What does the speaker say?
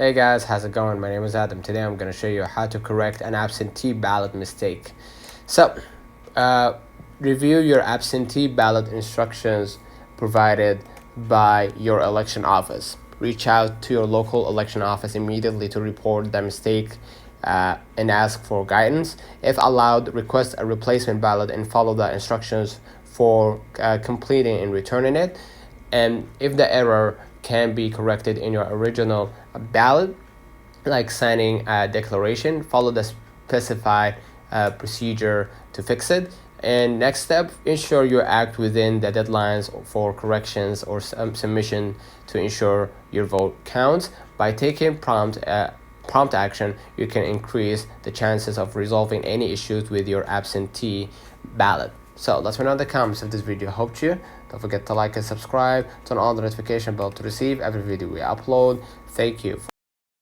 Hey guys, how's it going? My name is Adam. Today I'm going to show you how to correct an absentee ballot mistake. So, review your absentee ballot instructions provided by your election office. Reach out to your local election office immediately to report the mistake and ask for guidance. If allowed, request a replacement ballot and follow the instructions for completing and returning it. And if the error can be corrected in your original ballot, like signing a declaration, follow the specified procedure to fix it. And next step, ensure you act within the deadlines for corrections or submission to ensure your vote counts. By taking prompt action, you can increase the chances of resolving any issues with your absentee ballot. So let me know in the comments if this video helped you. Don't forget to like and subscribe, turn on the notification bell to receive every video we upload. Thank you.